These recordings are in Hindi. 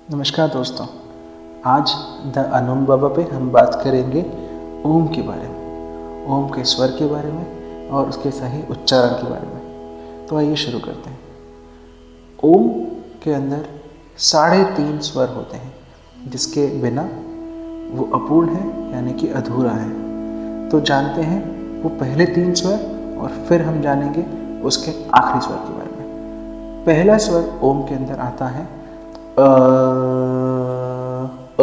नमस्कार दोस्तों। आज द अनोन बाबा पे हम बात करेंगे ओम के बारे में, ओम के स्वर के बारे में और उसके सही उच्चारण के बारे में। तो आइए शुरू करते हैं। ओम के अंदर 3.5 स्वर होते हैं, जिसके बिना वो अपूर्ण है, यानी कि अधूरा है। तो जानते हैं वो पहले 3 स्वर और फिर हम जानेंगे उसके आखिरी स्वर के बारे में। पहला स्वर ओम के अंदर आता है अ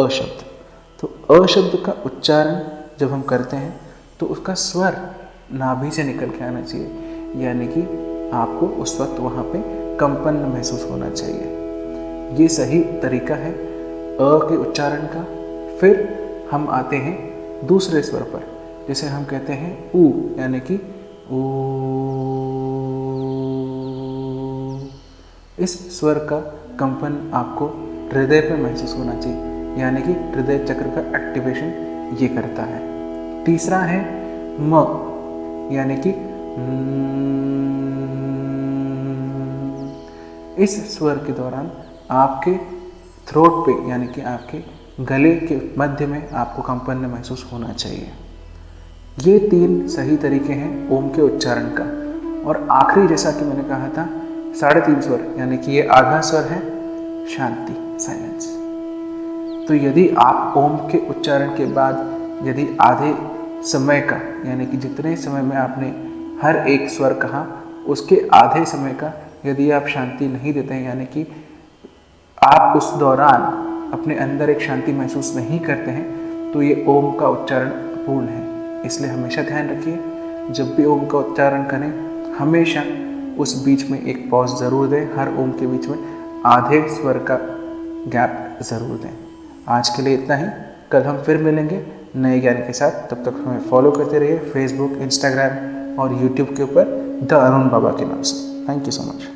शब्द। तो अ शब्द का उच्चारण जब हम करते हैं तो उसका स्वर नाभि से निकल के आना चाहिए, यानी कि आपको उस वक्त वहाँ पे कंपन महसूस होना चाहिए। ये सही तरीका है अ के उच्चारण का। फिर हम आते हैं दूसरे स्वर पर, जिसे हम कहते हैं ऊ, यानी कि ऊ। इस स्वर का कंपन आपको हृदय पर महसूस होना चाहिए, यानी कि हृदय चक्र का एक्टिवेशन ये करता है। तीसरा है म, यानी कि इस स्वर के दौरान आपके थ्रोट पे, यानी कि आपके गले के मध्य में आपको कंपन महसूस होना चाहिए। ये 3 सही तरीके हैं ओम के उच्चारण का। और आखिरी, जैसा कि मैंने कहा था, 3.5 स्वर, यानी कि ये आधा स्वर है शांति, साइलेंस। तो यदि आप ओम के उच्चारण के बाद यदि आधे समय का, यानी कि जितने समय में आपने हर एक स्वर कहा उसके आधे समय का यदि आप शांति नहीं देते हैं, यानी कि आप उस दौरान अपने अंदर एक शांति महसूस नहीं करते हैं, तो ये ओम का उच्चारण अपूर्ण है। इसलिए हमेशा ध्यान रखिए, जब भी ओम का उच्चारण करें हमेशा उस बीच में एक पॉज ज़रूर दें। हर ओम के बीच में आधे स्वर का गैप ज़रूर दें। आज के लिए इतना ही। कल हम फिर मिलेंगे नए ज्ञान के साथ। तब तक हमें फॉलो करते रहिए फेसबुक, इंस्टाग्राम और यूट्यूब के ऊपर द अरुण बाबा के नाम से। Thank you so much.